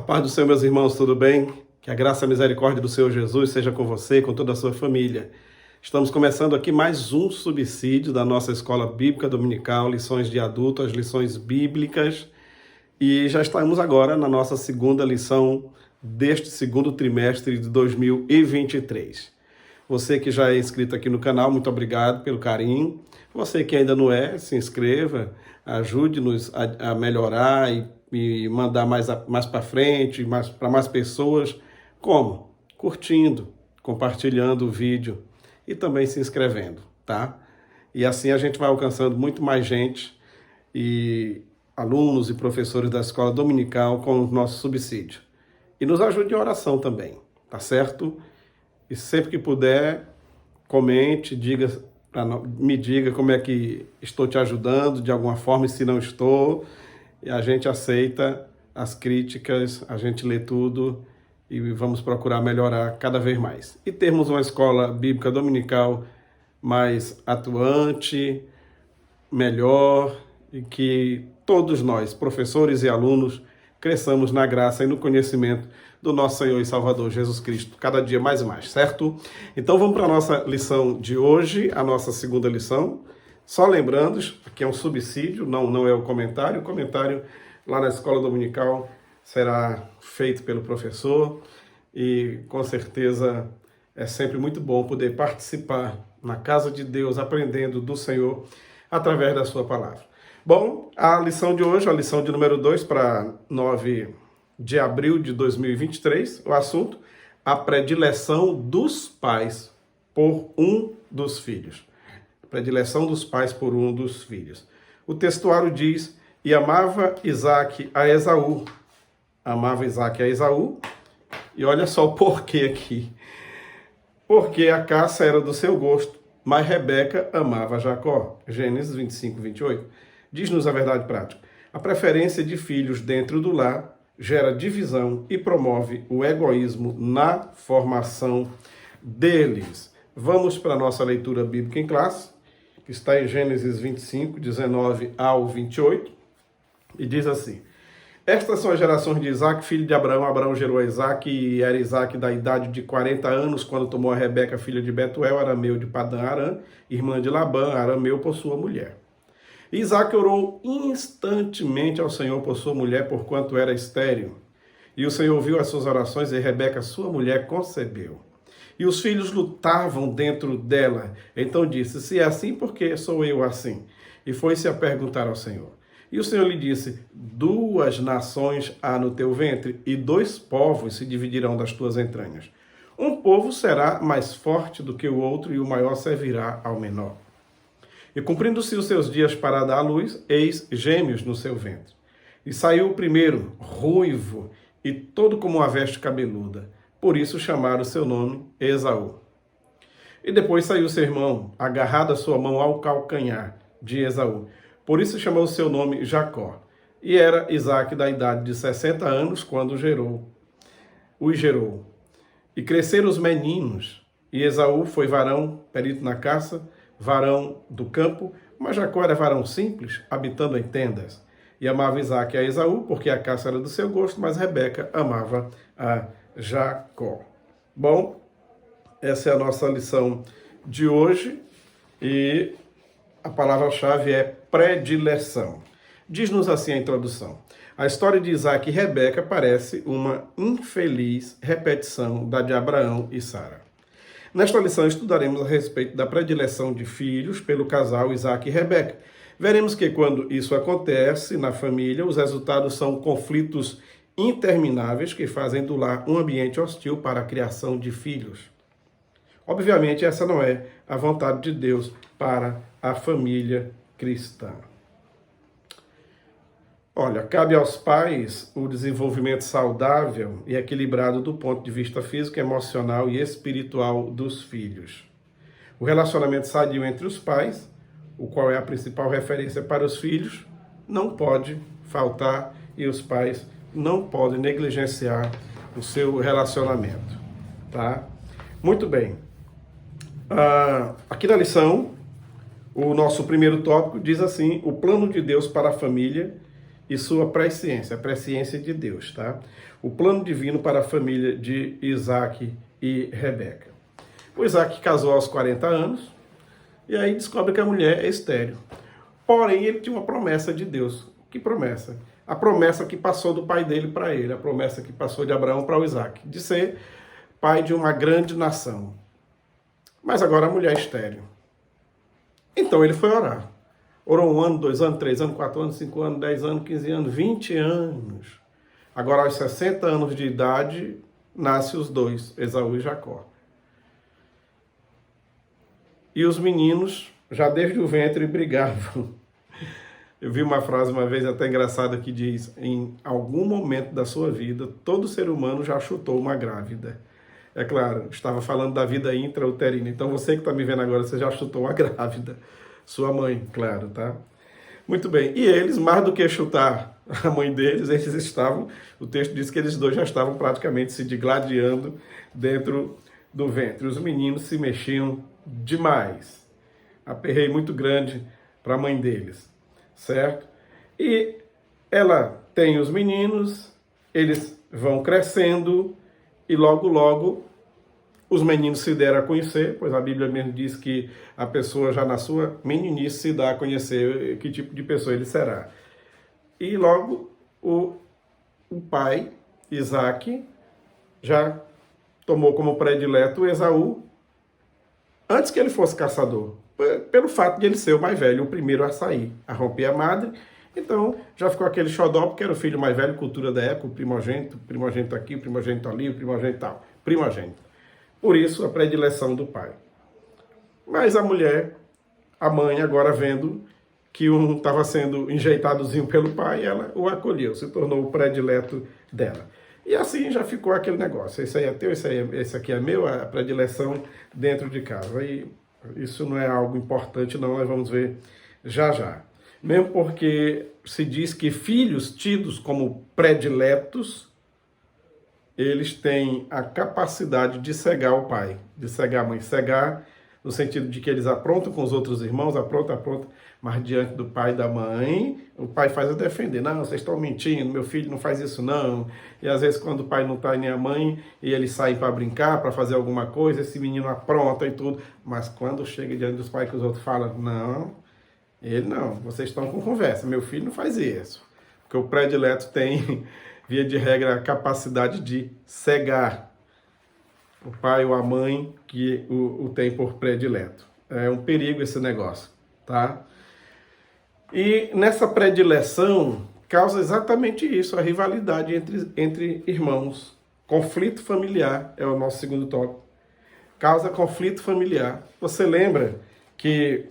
paz do Senhor, meus irmãos, tudo bem? Que a graça e a misericórdia do Senhor Jesus seja com você, com toda a sua família. Estamos começando aqui mais um subsídio da nossa Escola Bíblica Dominical, lições de adulto, as lições bíblicas. E já estamos agora na nossa segunda lição deste segundo trimestre de 2023. Você que já é inscrito aqui no canal, muito obrigado pelo carinho. Você que ainda não é, se inscreva, ajude-nos a melhorar e mandar mais para frente, para mais pessoas. Como? Curtindo, compartilhando o vídeo e também se inscrevendo, tá? E assim a gente vai alcançando muito mais gente e alunos e professores da escola dominical com o nosso subsídio. E nos ajude em oração também, tá certo? E sempre que puder, comente, me diga como é que estou te ajudando de alguma forma, e se não estou, e a gente aceita as críticas, a gente lê tudo e vamos procurar melhorar cada vez mais. E termos uma escola bíblica dominical mais atuante, melhor, e que todos nós, professores e alunos, cresçamos na graça e no conhecimento do nosso Senhor e Salvador Jesus Cristo, cada dia mais e mais, certo? Então vamos para a nossa lição de hoje, a nossa segunda lição. Só lembrando, aqui é um subsídio, não é o comentário lá na escola dominical será feito pelo professor e com certeza é sempre muito bom poder participar na casa de Deus, aprendendo do Senhor através da sua palavra. Bom, a lição de hoje, a lição de número 2 para 9 de abril de 2023, o assunto, a predileção dos pais por um dos filhos. A predileção dos pais por um dos filhos. O textuário diz, e amava Isaac a Esaú. Amava Isaac a Esaú, e olha só o porquê aqui. Porque a caça era do seu gosto, mas Rebeca amava Jacó. Gênesis 25, 28. Diz-nos a verdade prática. A preferência de filhos dentro do lar gera divisão e promove o egoísmo na formação deles. Vamos para a nossa leitura bíblica em classe, que está em Gênesis 25, 19 ao 28, e diz assim: Estas são as gerações de Isaac, filho de Abraão. Abraão gerou a Isaac, e era Isaac da idade de 40 anos, quando tomou a Rebeca, filha de Betuel, arameu de Padã Arã, irmã de Labã, arameu por sua mulher. Isaac orou instantemente ao Senhor por sua mulher, porquanto era estéril. E o Senhor ouviu as suas orações, e Rebeca, sua mulher, concebeu. E os filhos lutavam dentro dela. Então disse, se é assim, por que sou eu assim? E foi-se a perguntar ao Senhor. E o Senhor lhe disse, 2 nações há no teu ventre, e 2 povos se dividirão das tuas entranhas. Um povo será mais forte do que o outro, e o maior servirá ao menor. E cumprindo-se os seus dias para dar à luz, eis gêmeos no seu ventre. E saiu o primeiro, ruivo, e todo como uma veste cabeluda. Por isso chamaram o seu nome Esaú. E depois saiu seu irmão, agarrado a sua mão ao calcanhar de Esaú. Por isso chamou o seu nome Jacó. E era Isaac da idade de 60 anos, quando os gerou. E cresceram os meninos, e Esaú foi varão, perito na caça, varão do campo, mas Jacó era varão simples, habitando em tendas. E amava Isaac a Esaú, porque a caça era do seu gosto, mas Rebeca amava a Jacó. Bom, essa é a nossa lição de hoje, e a palavra-chave é predileção. Diz-nos assim a introdução. A história de Isaac e Rebeca parece uma infeliz repetição da de Abraão e Sara. Nesta lição estudaremos a respeito da predileção de filhos pelo casal Isaac e Rebeca. Veremos que quando isso acontece na família, os resultados são conflitos intermináveis que fazem do lar um ambiente hostil para a criação de filhos. Obviamente, essa não é a vontade de Deus para a família cristã. Olha, cabe aos pais o desenvolvimento saudável e equilibrado do ponto de vista físico, emocional e espiritual dos filhos. O relacionamento sadio entre os pais, o qual é a principal referência para os filhos, não pode faltar e os pais não podem negligenciar o seu relacionamento, tá? Muito bem. Aqui na lição, o nosso primeiro tópico diz assim, o plano de Deus para a família e sua presciência, a presciência de Deus, tá? O plano divino para a família de Isaac e Rebeca. O Isaac casou aos 40 anos e aí descobre que a mulher é estéril. Porém, ele tinha uma promessa de Deus. Que promessa? A promessa que passou do pai dele para ele, a promessa que passou de Abraão para o Isaac, de ser pai de uma grande nação. Mas agora a mulher é estéril. Então ele foi orar. Orou 1 ano, 2 anos, 3 anos, 4 anos, 5 anos, 10 anos, 15 anos, 20 anos. Agora, aos 60 anos de idade, nascem os dois, Esaú e Jacó. E os meninos, já desde o ventre, brigavam. Eu vi uma frase uma vez até engraçada que diz: em algum momento da sua vida, todo ser humano já chutou uma grávida. É claro, estava falando da vida intrauterina. Então você que está me vendo agora, você já chutou uma grávida. Sua mãe, claro, tá? Muito bem. E eles, mais do que chutar a mãe deles, eles estavam, o texto diz que eles dois já estavam praticamente se digladiando dentro do ventre. Os meninos se mexiam demais. Aperreio muito grande para a mãe deles, certo? E ela tem os meninos, eles vão crescendo e logo, logo os meninos se deram a conhecer, pois a Bíblia mesmo diz que a pessoa já na sua meninice se dá a conhecer que tipo de pessoa ele será. E logo o pai, Isaac, já tomou como predileto Esaú, antes que ele fosse caçador, pelo fato de ele ser o mais velho, o primeiro a sair, a romper a madre. Então já ficou aquele xodó, porque era o filho mais velho, cultura da época, o primogênito aqui, o primogênito ali, o primogênito tal, primogênito. Por isso, a predileção do pai. Mas a mulher, a mãe, agora vendo que um estava sendo enjeitadozinho pelo pai, ela o acolheu, se tornou o predileto dela. E assim já ficou aquele negócio. Esse aí é teu, esse aqui é meu, a predileção dentro de casa. E isso não é algo importante, não, nós vamos ver já já. Mesmo porque se diz que filhos tidos como prediletos, eles têm a capacidade de cegar o pai, de cegar a mãe. Cegar no sentido de que eles aprontam com os outros irmãos, aprontam, mas diante do pai e da mãe, o pai faz a defender. Não, vocês estão mentindo, meu filho não faz isso não. E às vezes quando o pai não está nem a mãe, e eles saem para brincar, para fazer alguma coisa, esse menino apronta e tudo. Mas quando chega diante dos pais que os outros falam, não, ele não, vocês estão com conversa, meu filho não faz isso. Porque o predileto tem, via de regra, a capacidade de cegar o pai ou a mãe que o tem por predileto. É um perigo esse negócio, tá? E nessa predileção causa exatamente isso, a rivalidade entre irmãos. Conflito familiar é o nosso segundo tópico. Causa conflito familiar. Você lembra que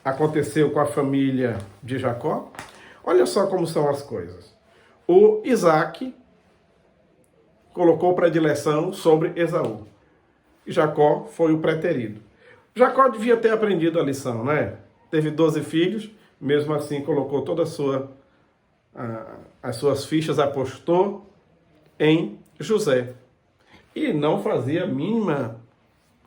aconteceu com a família de Jacó? Olha só como são as coisas. O Isaac colocou predileção sobre Esaú. E Jacó foi o preterido. Jacó devia ter aprendido a lição, né? Teve 12 filhos, mesmo assim colocou toda as suas fichas, apostou em José. E não fazia a mínima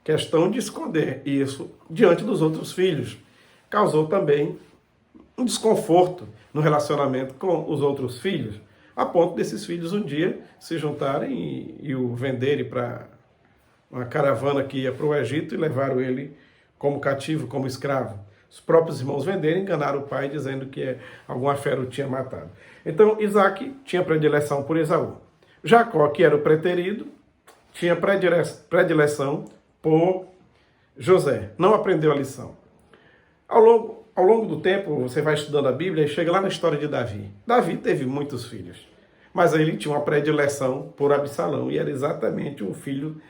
questão de esconder isso diante dos outros filhos. Causou também um desconforto no relacionamento com os outros filhos, a ponto desses filhos um dia se juntarem e o venderem para uma caravana que ia para o Egito e levaram ele como cativo, como escravo. Os próprios irmãos venderam, enganaram o pai dizendo que alguma fera o tinha matado. Então Isaac tinha predileção por Esaú. Jacó, que era o preterido, tinha predileção por José. Não aprendeu a lição. Ao longo do tempo, você vai estudando a Bíblia e chega lá na história de Davi. Davi teve muitos filhos, mas ele tinha uma predileção por Absalão, e era exatamente um filho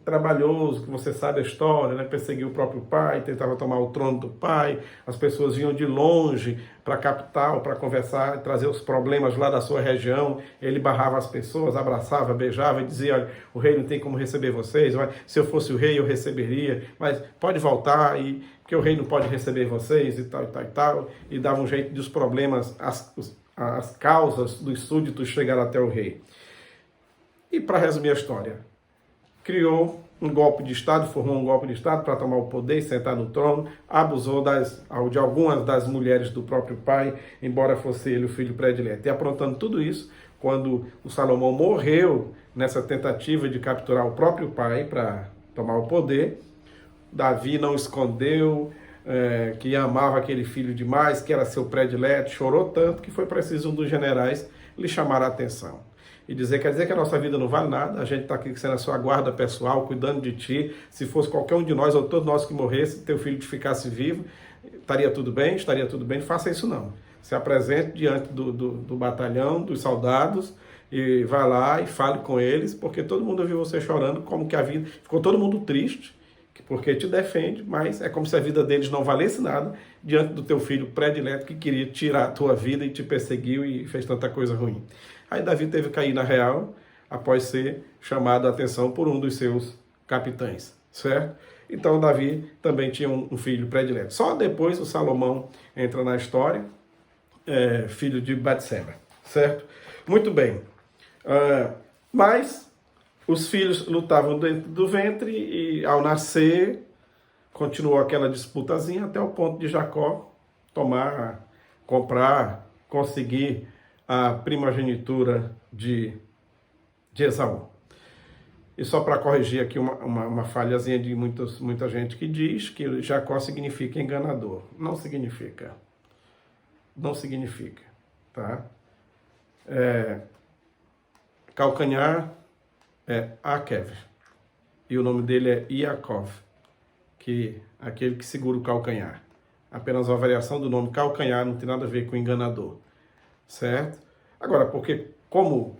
trabalhoso, que você sabe a história, né? Perseguiu o próprio pai, tentava tomar o trono do pai, as pessoas vinham de longe para a capital para conversar, trazer os problemas lá da sua região, ele barrava as pessoas, abraçava, beijava e dizia: olha, o rei não tem como receber vocês, se eu fosse o rei eu receberia, mas pode voltar, que o rei não pode receber vocês, e tal, e dava um jeito dos problemas, as causas dos súditos chegar até o rei. E para resumir a história, criou um golpe de Estado, formou um golpe de Estado para tomar o poder e sentar no trono, abusou de algumas das mulheres do próprio pai, embora fosse ele o filho predileto. E aprontando tudo isso, quando o Salomão morreu nessa tentativa de capturar o próprio pai para tomar o poder, Davi não escondeu que amava aquele filho demais, que era seu predileto, chorou tanto que foi preciso um dos generais lhe chamar a atenção. E quer dizer que a nossa vida não vale nada, a gente está aqui sendo a sua guarda pessoal, cuidando de ti. Se fosse qualquer um de nós ou todos nós que morresse, teu filho ficasse vivo, estaria tudo bem? Estaria tudo bem, não faça isso não. Se apresente diante do batalhão, dos soldados, e vá lá e fale com eles, porque todo mundo viu você chorando, como que a vida... Ficou todo mundo triste, porque te defende, mas é como se a vida deles não valesse nada diante do teu filho predileto que queria tirar a tua vida e te perseguiu e fez tanta coisa ruim. Aí Davi teve que cair na real após ser chamado a atenção por um dos seus capitães, certo? Então Davi também tinha um filho predileto. Só depois o Salomão entra na história, filho de Batseba, certo? Muito bem. Mas os filhos lutavam dentro do ventre e ao nascer continuou aquela disputazinha até o ponto de Jacó comprar, conseguir a primogenitura de Esaú. E só para corrigir aqui uma falhazinha de muita gente que diz que Jacó significa enganador. Não significa. Não significa. Tá? Calcanhar é Akev. E o nome dele é Iakov, que é aquele que segura o calcanhar. Apenas uma variação do nome calcanhar, não tem nada a ver com enganador. Certo? Agora, porque como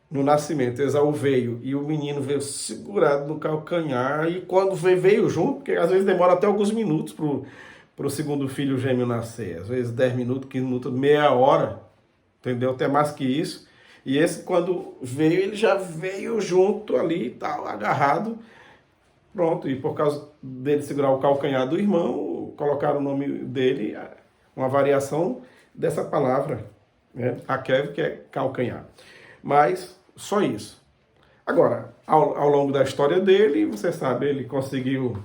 no nascimento Esaú veio e o menino veio segurado no calcanhar e quando veio junto, porque às vezes demora até alguns minutos para o segundo filho gêmeo nascer, às vezes 10 minutos, 15 minutos, meia hora, entendeu? Até mais que isso. E esse quando veio, ele já veio junto ali e tal, agarrado, pronto. E por causa dele segurar o calcanhar do irmão, colocaram o nome dele, uma variação dessa palavra, né? Akev, que é calcanhar. Mas só isso. Agora, ao longo da história dele, você sabe, ele conseguiu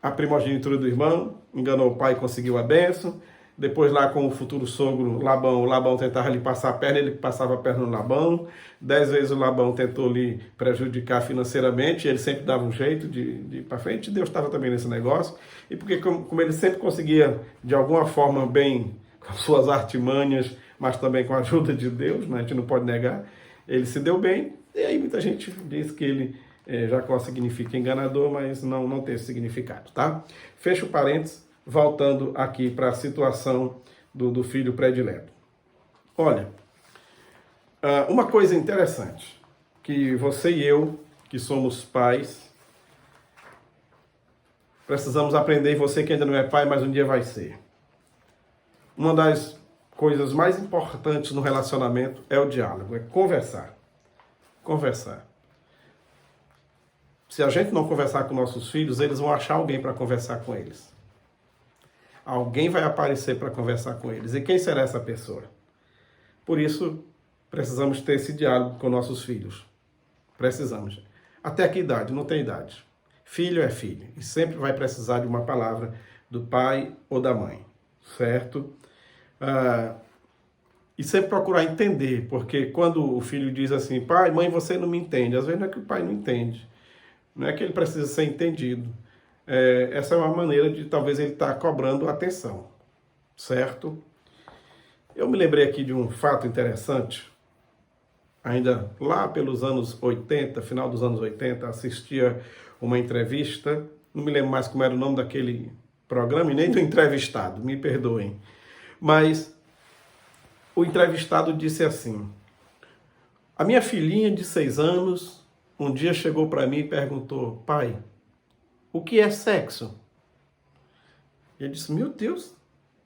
a primogenitura do irmão, enganou o pai e conseguiu a bênção. Depois lá com o futuro sogro Labão, o Labão tentava lhe passar a perna, ele passava a perna no Labão. 10 vezes o Labão tentou lhe prejudicar financeiramente, ele sempre dava um jeito de ir para frente, e Deus estava também nesse negócio. E porque como ele sempre conseguia, de alguma forma, bem, com suas artimanhas, mas também com a ajuda de Deus, né? A gente não pode negar, ele se deu bem, e aí muita gente diz que ele, Jacó significa enganador, mas não tem esse significado, tá? Fecha o parênteses, voltando aqui para a situação do filho predileto. Olha, uma coisa interessante, que você e eu, que somos pais, precisamos aprender, e você que ainda não é pai, mas um dia vai ser. Uma das coisas mais importantes no relacionamento é o diálogo, é conversar. Conversar. Se a gente não conversar com nossos filhos, eles vão achar alguém para conversar com eles. Alguém vai aparecer para conversar com eles. E quem será essa pessoa? Por isso, precisamos ter esse diálogo com nossos filhos. Precisamos. Até que idade? Não tem idade. Filho é filho. E sempre vai precisar de uma palavra do pai ou da mãe. Certo? E sempre procurar entender, porque quando o filho diz assim, pai, mãe, você não me entende, às vezes não é que o pai não entende, não é que ele precisa ser entendido. Essa é uma maneira de talvez ele estar cobrando atenção, certo? Eu me lembrei aqui de um fato interessante, ainda lá pelos anos 80, final dos anos 80, assistia uma entrevista, não me lembro mais como era o nome daquele programa e nem do entrevistado, me perdoem. Mas o entrevistado disse assim, a minha filhinha de 6 anos um dia chegou para mim e perguntou, pai, o que é sexo? E eu disse, meu Deus,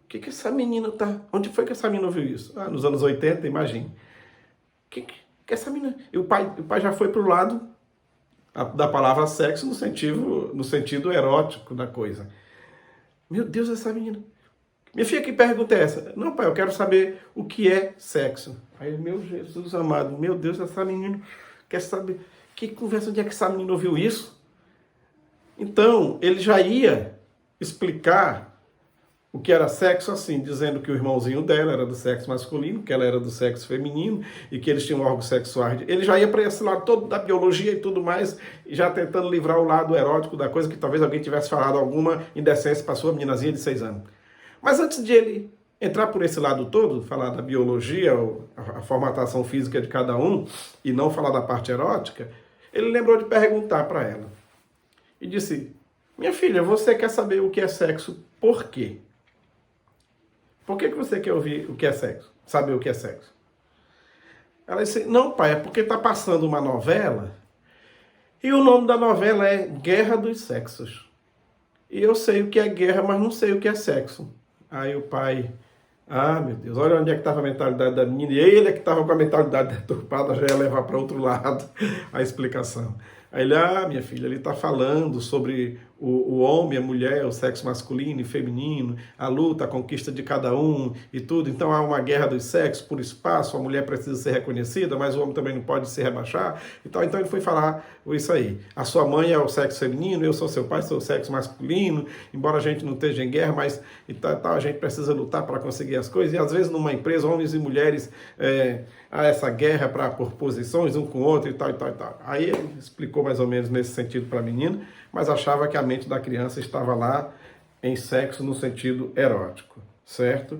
o que essa menina tá... Onde foi que essa menina ouviu isso? Nos anos 80, imagine. O que essa menina... E o pai já foi para o lado da palavra sexo no sentido erótico da coisa. Meu Deus, essa menina... Minha filha, que pergunta é essa? Não, pai, eu quero saber o que é sexo. Aí, meu Jesus amado, meu Deus, essa menina quer saber. Que conversa, onde é que essa menina ouviu isso? Então, ele já ia explicar o que era sexo assim, dizendo que o irmãozinho dela era do sexo masculino, que ela era do sexo feminino e que eles tinham órgãos sexuais. Ele já ia para esse lado todo da biologia e tudo mais, já tentando livrar o lado erótico da coisa, que talvez alguém tivesse falado alguma indecência para sua meninazinha de 6 anos. Mas antes de ele entrar por esse lado todo, falar da biologia, a formatação física de cada um, e não falar da parte erótica, ele lembrou de perguntar para ela. E disse, minha filha, você quer saber o que é sexo por quê? Por que você quer ouvir o que é sexo? Saber o que é sexo? Ela disse, não, pai, é porque está passando uma novela e o nome da novela é Guerra dos Sexos. E eu sei o que é guerra, mas não sei o que é sexo. Aí o pai, meu Deus, olha onde é que estava a mentalidade da menina. E ele é que estava com a mentalidade deturpada, já ia levar para outro lado a explicação. Aí ele, minha filha, ele está falando sobre o homem, a mulher, o sexo masculino e feminino, a luta, a conquista de cada um e tudo. Então há uma guerra dos sexos por espaço, a mulher precisa ser reconhecida, mas o homem também não pode se rebaixar. Então ele foi falar isso aí. A sua mãe é o sexo feminino, eu sou seu pai, sou o sexo masculino, embora a gente não esteja em guerra, mas a gente precisa lutar para conseguir as coisas. E às vezes numa empresa, homens e mulheres, há essa guerra por posições, um com o outro e tal, e tal, e tal. Aí ele explicou mais ou menos nesse sentido para a menina, mas achava que a mente da criança estava lá em sexo no sentido erótico, certo?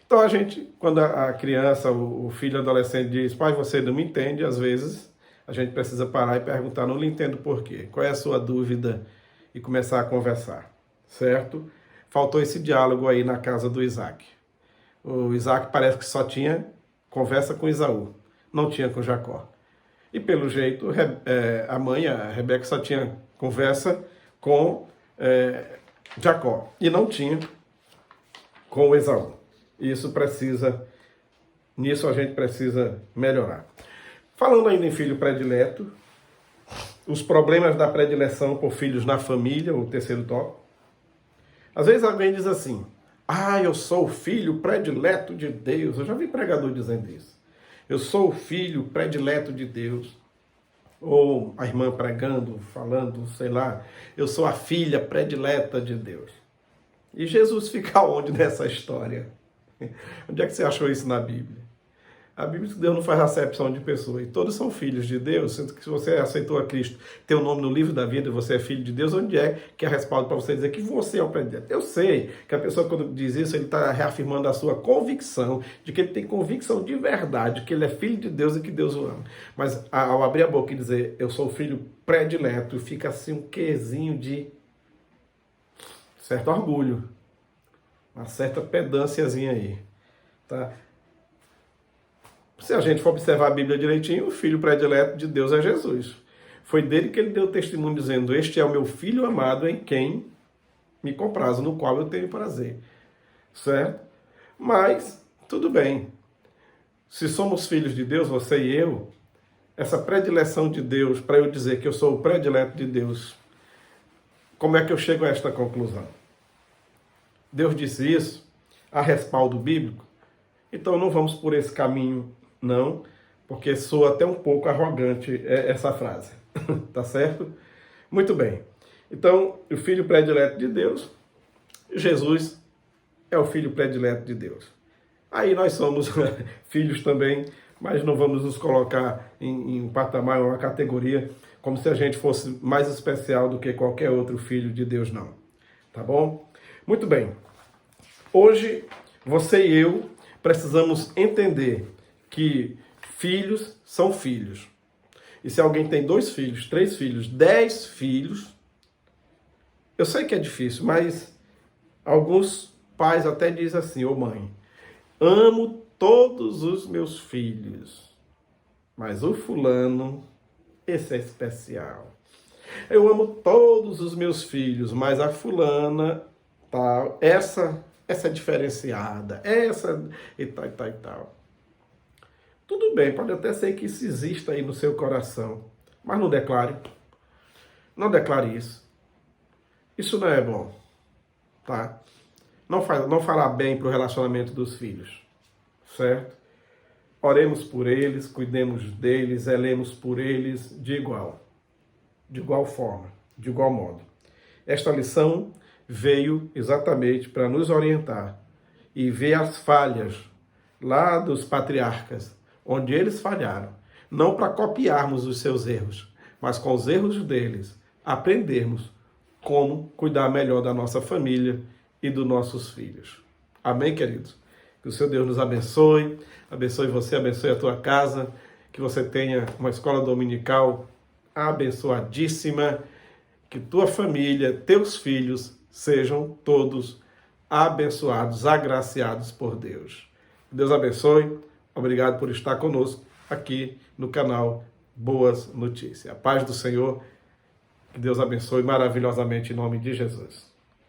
Então a gente, quando a criança, o filho adolescente diz, pai, você não me entende, às vezes a gente precisa parar e perguntar, não lhe entendo por quê, qual é a sua dúvida e começar a conversar, certo? Faltou esse diálogo aí na casa do Isaac. O Isaac parece que só tinha conversa com Esaú, não tinha com Jacó. E pelo jeito, a mãe, a Rebeca, só tinha conversa com Jacó. E não tinha com Esaú. Nisso a gente precisa melhorar. Falando ainda em filho predileto, os problemas da predileção por filhos na família, o terceiro tópico. Às vezes alguém diz assim, eu sou o filho predileto de Deus. Eu já vi pregador dizendo isso. Eu sou o filho predileto de Deus. Ou a irmã pregando, falando, sei lá, eu sou a filha predileta de Deus. E Jesus fica onde nessa história? Onde é que você achou isso na Bíblia? A Bíblia diz que Deus não faz acepção de pessoa. E todos são filhos de Deus. Sendo que se você aceitou a Cristo, teu nome no livro da vida, você é filho de Deus, onde é que é respaldo para você dizer que você é o predileto? Eu sei que a pessoa, quando diz isso, ele está reafirmando a sua convicção de que ele tem convicção de verdade, que ele é filho de Deus e que Deus o ama. Mas ao abrir a boca e dizer, eu sou o filho predileto, fica assim um quezinho de certo orgulho, uma certa pedânciazinha aí, tá? Se a gente for observar a Bíblia direitinho, o filho predileto de Deus é Jesus. Foi dele que ele deu testemunho dizendo, este é o meu filho amado em quem me comprazo, no qual eu tenho prazer. Certo? Mas, tudo bem. Se somos filhos de Deus, você e eu, essa predileção de Deus, para eu dizer que eu sou o predileto de Deus, como é que eu chego a esta conclusão? Deus disse isso, há respaldo bíblico, então não vamos por esse caminho, não, porque soa até um pouco arrogante essa frase, tá certo? Muito bem. Então, o filho predileto de Deus, Jesus é o filho predileto de Deus. Aí nós somos filhos também, mas não vamos nos colocar em um patamar, uma categoria, como se a gente fosse mais especial do que qualquer outro filho de Deus, não. Tá bom? Muito bem. Hoje, você e eu precisamos entender que filhos são filhos. E se alguém tem 2 filhos, 3 filhos, 10 filhos, eu sei que é difícil, mas alguns pais até dizem assim, mãe, amo todos os meus filhos, mas o fulano, esse é especial. Eu amo todos os meus filhos, mas a fulana, tal, essa é diferenciada, essa e tal, e tal, e tal. Tudo bem, pode até ser que isso exista aí no seu coração, mas não declare. Não declare isso. Isso não é bom, tá? Não falar bem para o relacionamento dos filhos, certo? oremos por eles, cuidemos deles, zelemos por eles de igual forma, de igual modo. Esta lição veio exatamente para nos orientar e ver as falhas lá dos patriarcas, onde eles falharam, não para copiarmos os seus erros, mas com os erros deles, aprendermos como cuidar melhor da nossa família e dos nossos filhos. Amém, queridos? Que o seu Deus nos abençoe, abençoe você, abençoe a tua casa, que você tenha uma escola dominical abençoadíssima, que tua família, teus filhos sejam todos abençoados, agraciados por Deus. Deus abençoe, obrigado por estar conosco aqui no canal Boas Notícias. A paz do Senhor, que Deus abençoe maravilhosamente em nome de Jesus.